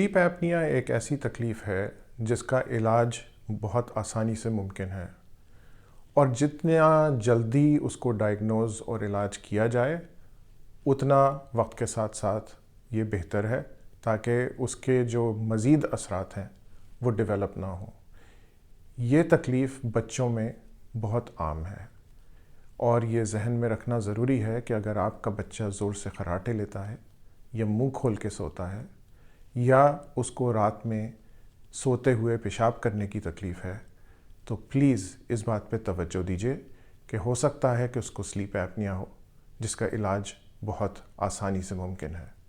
Sleep apnoea एक ऐसी तकलीफ़ है जिसका इलाज बहुत आसानी से मुमकिन है और जितना जल्दी उसको डायग्नोज़ और इलाज किया जाए उतना वक्त के साथ साथ ये बेहतर है ताकि उसके जो मज़ीद असरात हैं वो डेवलप ना हो। ये तकलीफ़ बच्चों में बहुत आम है और ये जहन में रखना ज़रूरी है कि अगर आपका बच्चा ज़ोर से खर्राटे लेता है या मुंह खोल के सोता है या उसको रात में सोते हुए पेशाब करने की तकलीफ़ है तो प्लीज़ इस बात पे तवज्जो दीजिए कि हो सकता है कि उसको स्लीप एपनिया हो जिसका इलाज बहुत आसानी से मुमकिन है।